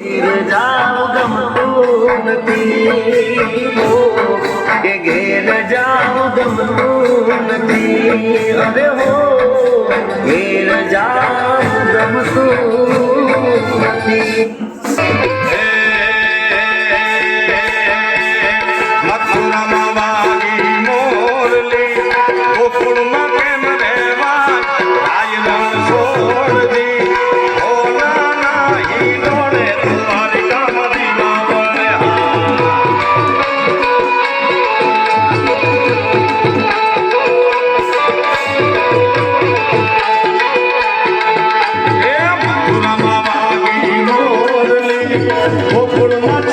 જાવ ગમતું નથી કે ઘેર જાવ ગમતું નથી અરે હો ઘેર જાવ ગમતું નથી મથુરામાં વાગી મોરલી ગોકુળમાં કેમ રહેવા રાજન છોડ દી ઓ નાના હી ડોળે તુવારી કામદીમાં વળે મથુરામાં વાગી મોરલી ગોકુળમાં